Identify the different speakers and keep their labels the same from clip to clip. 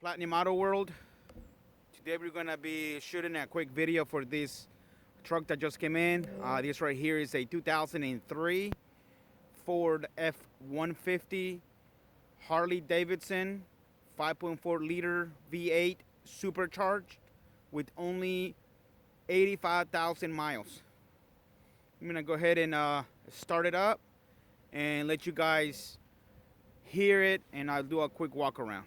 Speaker 1: Platinum Auto World. Today we're gonna be shooting a quick video for this truck that just came in. This right here is a 2003 Ford F150 Harley-Davidson 5.4 liter V8 supercharged with only 85,000 miles. I'm gonna go ahead and start it up and let you guys hear it, and I'll do a quick walk around.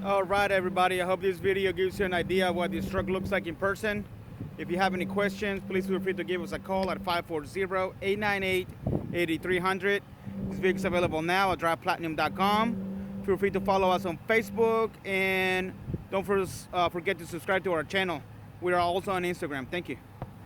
Speaker 1: All right, everybody, I hope this video gives you an idea of what this truck looks like in person. If you have any questions, please feel free to give us a call at 540-898-8300. This vehicle is available now at driveplatinum.com. Feel free to follow us on Facebook, and don't forget to subscribe to our channel. We are also on Instagram. Thank you.